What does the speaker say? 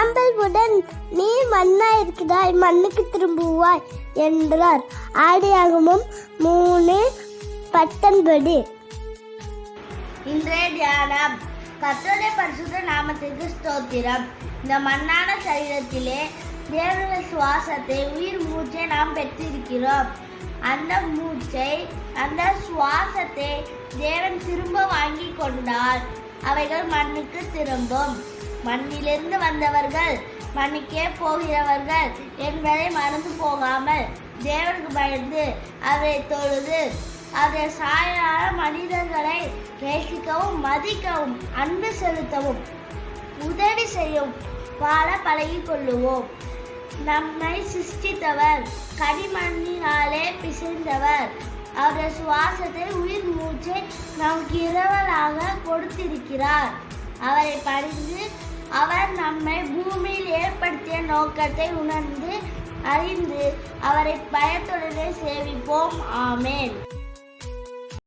சாம்பலுடன் நீ மண்ணாயிருக்கிறாய், மண்ணுக்கு திரும்புவாய் என்றார். ஆதியாகமம் 3:19. இன்றைய தியானம். கர்த்தருடைய பரிசுத்த நாமத்திற்கு ஸ்தோத்திரம். இந்த மண்ணான சரீரத்திலே தேவனுடைய சுவாசத்தை, உயிர் மூச்சை நாம் பெற்றிருக்கிறோம். அந்த மூச்சை, அந்த சுவாசத்தை தேவன் திரும்ப வாங்கி கொண்டால் அவைகள் மண்ணுக்கு திரும்பும். மண்ணிலிருந்து வந்தவர்கள் மண்ணுக்கே போகிறவர்கள் என்பதை மறந்து போகாமல் தேவனுக்கு பயந்து அவரை தொழுது அவருடைய சாயலான மனிதர்களை நேசிக்கவும், மதிக்கவும், அன்பு செலுத்தவும், உதவி செய்யவும் வாழ பழகி கொள்ளுவோம். நம்மை சிருஷ்டித்தவர், கனிமண்ணினாலே பிசைந்தவர், அவருடைய சுவாசத்தை, உயிர் மூச்சை நமக்கு இரவலாக கொடுத்திருக்கிறார். அவரை பணிந்து அவர் நம்மை பூமியில் ஏற்படுத்திய நோக்கத்தை உணர்ந்து அறிந்து அவரை பயத்துடனே சேவிப்போம். ஆமென்.